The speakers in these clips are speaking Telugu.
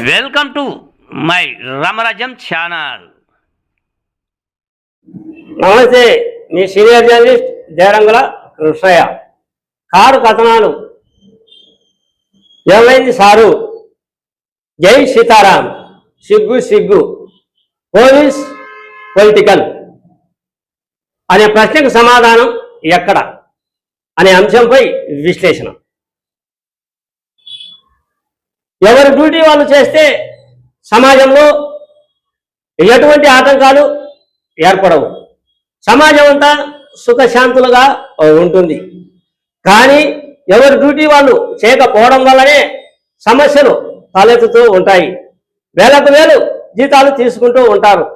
Welcome to my Ramarajyam channel. నమస్తే, మీ senior journalist Derangula Krishnaiah. Car కథనాలు ఏమైంది సారు, జై సీతారాం, సిగ్గు సిగ్గు, పోలీస్ పొలిటికల్ అనే ప్రశ్నకు సమాధానం ఎక్కడ అనే అంశంపై విశ్లేషణ. ఎవరి డ్యూటీ వాళ్ళు చేస్తే సమాజంలో ఎటువంటి ఆటంకాలు ఏర్పడవు, సమాజం అంతా సుఖశాంతులుగా ఉంటుంది. కానీ ఎవరి డ్యూటీ వాళ్ళు చేయకపోవడం వల్లనే సమస్యలు తలెత్తుతూ ఉంటాయి. వేలకు వేలు జీతాలు తీసుకుంటూ ఉంటారు,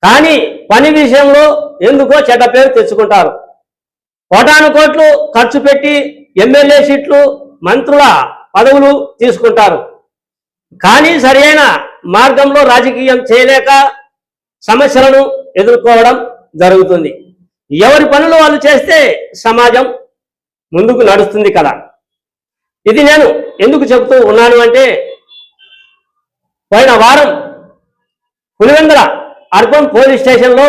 కానీ పని విషయంలో ఎందుకో చెడ్డ పేరు తెచ్చుకుంటారు. కోటాను కోట్లు ఖర్చు పెట్టి ఎమ్మెల్యే సీట్లు, మంత్రుల పదవులు తీసుకుంటారు, కానీ సరైన మార్గంలో రాజకీయం చేయలేక సమస్యలను ఎదుర్కోవడం జరుగుతుంది. ఎవరి పనులు వాళ్ళు చేస్తే సమాజం ముందుకు నడుస్తుంది కదా. ఇది నేను ఎందుకు చెబుతూ ఉన్నాను అంటే, పోయిన వారం పులివెందుల అర్బన్ పోలీస్ స్టేషన్లో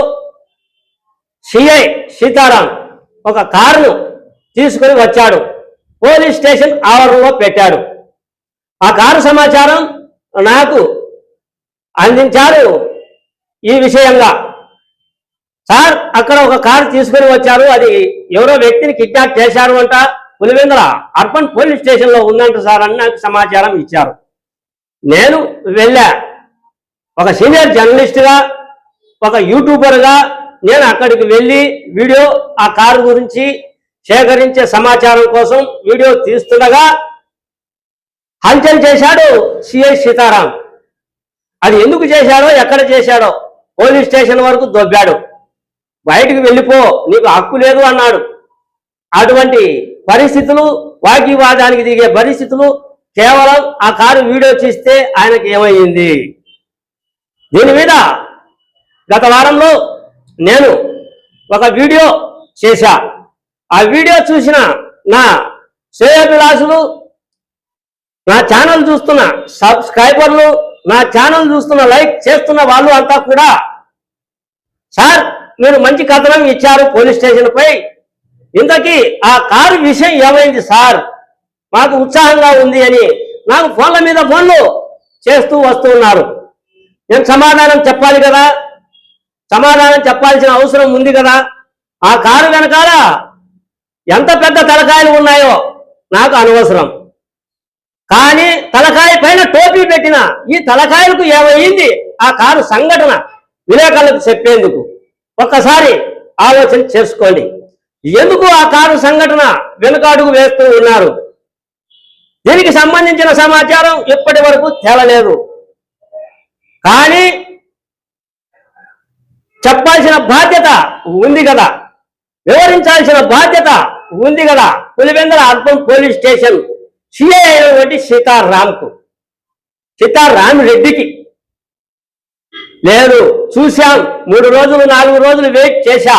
సిఐ సీతారాం ఒక కారును తీసుకొని వచ్చాడు. పోలీస్ స్టేషన్ ఆవరణలో పెట్టాడు. ఆ కారు సమాచారం నాకు అందించారు. ఈ విషయంగా, సార్ అక్కడ ఒక కారు తీసుకొని వచ్చారు, అది ఎవరో వ్యక్తిని కిడ్నాప్ చేశారు అంట, పులివెందుల అర్బన్ పోలీస్ స్టేషన్లో ఉందంట సార్ అని నాకు సమాచారం ఇచ్చారు. నేను వెళ్ళా. ఒక సీనియర్ జర్నలిస్ట్గా, ఒక యూట్యూబర్గా నేను అక్కడికి వెళ్ళి వీడియో ఆ కారు గురించి సేకరించే సమాచారం కోసం వీడియో తీస్తుండగా హల్చల్ చేశాడు సిఐ సీతారాం. అది ఎందుకు చేశాడో, ఎక్కడ చేశాడో పోలీస్ స్టేషన్ వరకు దొబ్బాడు. బయటికి వెళ్ళిపో, నీకు హక్కు లేదు అన్నాడు. అటువంటి పరిస్థితులు, వాగ్వివాదానికి దిగే పరిస్థితులు కేవలం ఆ కారు వీడియో తీస్తే ఆయనకి ఏమయ్యింది? దీని మీద గత వారంలో నేను ఒక వీడియో చేశా. ఆ వీడియో చూసిన నా శ్రేయోభిలాషులు, నా ఛానల్ చూస్తున్న సబ్స్క్రైబర్లు, నా ఛానల్ చూస్తున్న లైక్ చేస్తున్న వాళ్ళు అంతా కూడా, సార్ మీరు మంచి కథనం ఇచ్చారు పోలీస్ స్టేషన్ పై, ఇంతకీ ఆ కారు విషయం ఏమైంది సార్, మాకు ఉత్సాహంగా ఉంది అని నాకు ఫోన్ల మీద ఫోన్లు చేస్తూ వస్తూ ఉన్నారు. నేను సమాధానం చెప్పాలి కదా, సమాధానం చెప్పాల్సిన అవసరం ఉంది కదా. ఆ కారు వెనకాల ఎంత పెద్ద తలకాయలు ఉన్నాయో నాకు అనవసరం, కానీ తలకాయ పైన టోపీ పెట్టిన ఈ తలకాయలకు ఏమయ్యింది ఆ కారు సంఘటన విలేకరులకు చెప్పేందుకు ఒక్కసారి ఆలోచన చేసుకోండి. ఎందుకు ఆ కారు సంఘటన వెనుకాడుగు వేస్తూ ఉన్నారు? దీనికి సంబంధించిన సమాచారం ఇప్పటి వరకు తేలలేదు, కానీ చెప్పాల్సిన బాధ్యత ఉంది కదా, వివరించాల్సిన బాధ్యత ఉంది కదా Pulivendula urban police station CI అయినటువంటి సీతారాం రెడ్డికి. లేదు, చూశాం, 3 రోజులు 4 రోజులు వెయిట్ చేశా,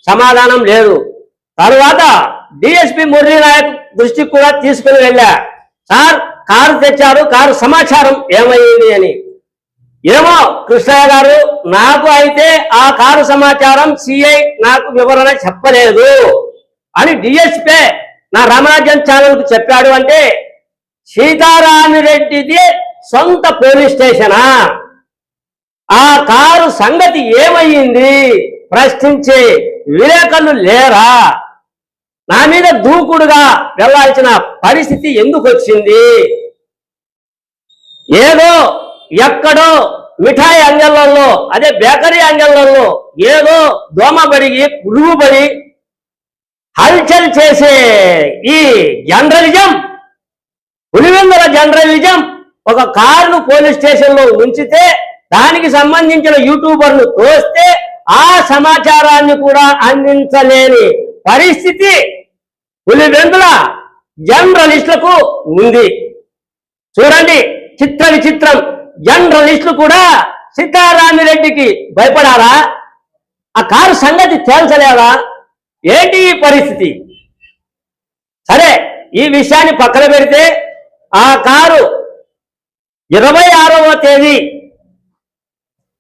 సమాధానం లేదు. తరువాత డిఎస్పీ మురళీ నాయక్ దృష్టికి కూడా తీసుకుని వెళ్ళా. సార్ కారు తెచ్చారు, కారు సమాచారం ఏమైంది అని. ఏమో కృష్ణయ్య గారు, నాకు అయితే ఆ కారు సమాచారం సిఐ నాకు వివరణ చెప్పలేదు అని డిఎస్పీ నా రామరాజ్యం ఛానల్కు చెప్పాడు. అంటే సీతారామిరెడ్డిది సొంత పోలీస్ స్టేషనా? ఆ కారు సంగతి ఏమయ్యింది ప్రశ్నించే విలేకరులు లేరా? నా మీద దూకుడుగా వెళ్లాల్సిన పరిస్థితి ఎందుకు వచ్చింది? ఏదో ఎక్కడో మిఠాయి అంగళ్ళల్లో, అదే బేకరీ అంగళ్ళల్లో ఏదో దోమబడిగి పురుగుబడి హల్చల్ చేసే ఈ జర్నలిజం, పులివెందుల జర్నలిజం, ఒక కారును పోలీస్ స్టేషన్లో ఉంచితే దానికి సంబంధించిన యూట్యూబర్ను తోస్తే ఆ సమాచారాన్ని కూడా అందించలేని పరిస్థితి పులివెందుల జర్నలిస్టులకు ఉంది. చూడండి, చిత్ర విచిత్రం. జర్నలిస్టులు కూడా సీతారామిరెడ్డికి భయపడారా? ఆ కారు సంగతి తేల్చలేదా? ఏంటి ఈ పరిస్థితి? సరే, ఈ విషయాన్ని పక్కన పెడితే ఆ కారు 26వ తేదీ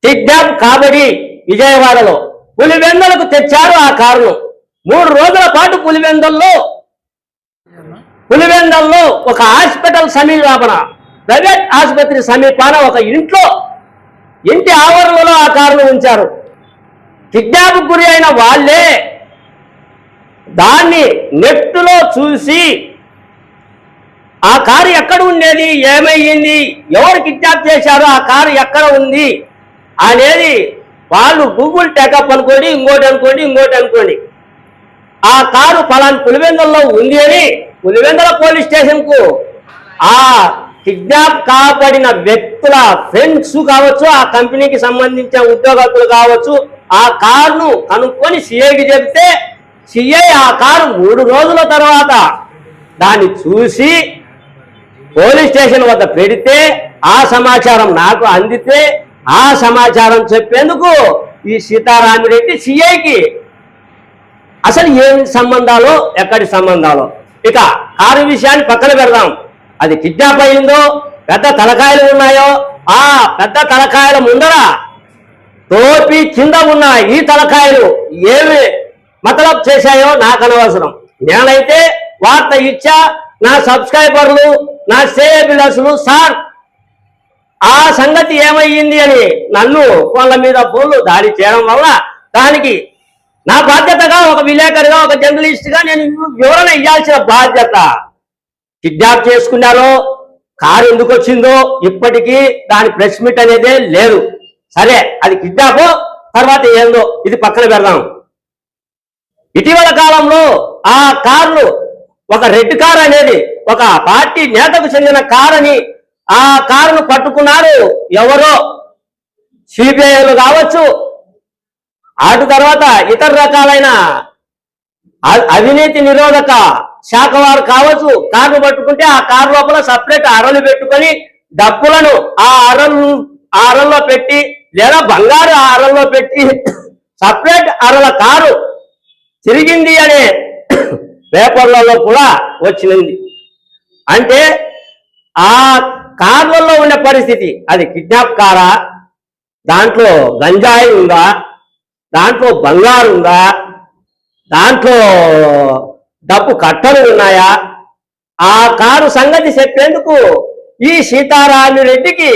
కిడ్నాప్ కాబడి విజయవాడలో పులివెందులకు తెచ్చారు ఆ కారును. 3 రోజుల పాటు పులివెందుల్లో ఒక హాస్పిటల్ సమీపన, ప్రైవేట్ ఆసుపత్రి సమీపాన ఒక ఇంటి ఆవరణలో ఆ కారును ఉంచారు. కిడ్నాప్ గురి అయిన వాళ్ళే దాన్ని నెట్లో చూసి ఆ కారు ఎక్కడ ఉండేది, ఏమయ్యింది, ఎవరు కిడ్నాప్ చేశారు, ఆ కారు ఎక్కడ ఉంది అనేది వాళ్ళు గూగుల్ టెకప్ అనుకోండి, ఇంకోటి అనుకోండి ఆ కారు ఫలాని పులివెందుల్లో ఉంది అని పులివెందుల పోలీస్ స్టేషన్కు ఆ కిడ్నాప్ కాబడిన వ్యక్తుల ఫ్రెండ్స్ కావచ్చు, ఆ కంపెనీకి సంబంధించిన ఉద్యోగస్తులు కావచ్చు, ఆ కారును కనుక్కొని సిఐకి చెప్తే సిఐ ఆ కారు 3 రోజుల తర్వాత దాన్ని చూసి పోలీస్ స్టేషన్ వద్ద పెడితే ఆ సమాచారం నాకు అందితే ఆ సమాచారం చెప్పేందుకు ఈ సీతారామిరెడ్డి సిఐకి అసలు ఏం సంబంధాలో, ఎక్కడి సంబంధాలో. ఇక కారు విషయాన్ని పక్కన పెడదాం. అది కిడ్నాప్ అయిందో, పెద్ద తలకాయలు ఉన్నాయో, ఆ పెద్ద తలకాయల ముందర టోపీ కింద ఉన్న ఈ తలకాయలు ఏమి మతలబ్ చేశాయో నాకు అనవసరం. నేనైతే వార్త ఇచ్చా, నా సబ్స్క్రైబర్లు, నా శ్రేయభిలాషులు సార్ ఆ సంగతి ఏమయ్యింది అని నన్ను ఫోన్ల మీద ఫోన్లు దాడి చేయడం వల్ల దానికి నా బాధ్యతగా ఒక విలేకరిగా, ఒక జర్నలిస్ట్గా నేను వివరణ ఇవ్వాల్సిన బాధ్యత. కిడ్నాప్ చేసుకున్నారో, కారు ఎందుకు వచ్చిందో ఇప్పటికీ దాని ప్రెస్ మీట్ అనేదే లేదు. సరే, అది కిడ్నాప్ తర్వాత ఏందో ఇది పక్కన పెడదాం. ఇటీవల కాలంలో ఆ కార్లు, ఒక రెడ్ కార్ అనేది ఒక పార్టీ నేతకు చెందిన కార్ అని ఆ కారును పట్టుకున్నారు ఎవరో సిబిఐలు కావచ్చు, అటు తర్వాత ఇతర రకాలైన అవినీతి నిరోధక శాఖ వారు కావచ్చు. కారును పట్టుకుంటే ఆ కారు లోపల సపరేట్ అరలు పెట్టుకొని డబ్బులను ఆ అరల్లో పెట్టి, లేదా బంగారు ఆ అరల్లో పెట్టి సపరేట్ అరల కారు తిరిగింది అనే పేపర్లలో కూడా వచ్చింది. అంటే ఆ కార్లలో ఉండే పరిస్థితి, అది కిడ్నాప్ కారా, దాంట్లో గంజాయి ఉందా, దాంట్లో బంగారు ఉందా, దాంట్లో డబ్బు కట్టలు ఉన్నాయా, ఆ కారు సంగతి చెప్పేందుకు ఈ సీతారామిరెడ్డికి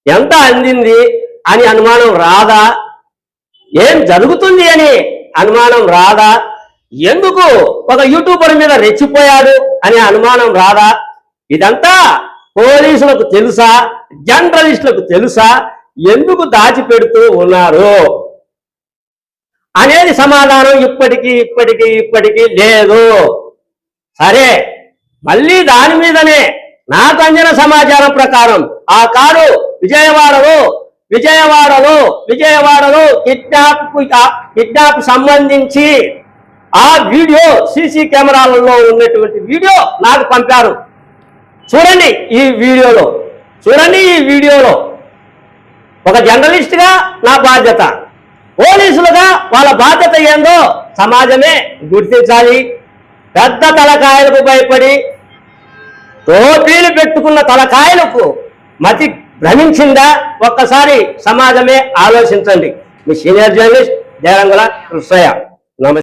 ఎంత అందింది అని అనుమానం రాదా? ఏం జరుగుతుంది అని అనుమానం రాదా? ఎందుకు ఒక యూట్యూబర్ మీద రెచ్చిపోయాడు అనే అనుమానం రాదా? ఇదంతా పోలీసులకు తెలుసా, జర్నలిస్టులకు తెలుసా, ఎందుకు దాచిపెడుతూ ఉన్నారు అనేది సమాధానం ఇప్పటికీ లేదు. సరే, మళ్ళీ దాని మీదనే నాకు అందిన సమాచారం ప్రకారం ఆ కారు విజయవాడలో కిడ్నాప్ సంబంధించి ఆ వీడియో సీసీ కెమెరాలలో ఉన్నటువంటి వీడియో నాకు పంపారు. చూడండి ఈ వీడియోలో ఒక జర్నలిస్ట్గా నా బాధ్యత, పోలీసులుగా వాళ్ళ బాధ్యత ఏందో సమాజమే గుర్తించాలి. పెద్ద తలకాయలకు భయపడి టోపీలు పెట్టుకున్న తలకాయలకు మతి భ్రమించిందా? ఒక్కసారి సమాజమే ఆలోచించండి. మీ సీనియర్ జర్నలిస్ట్ దేరంగుల కృష్ణయ్య.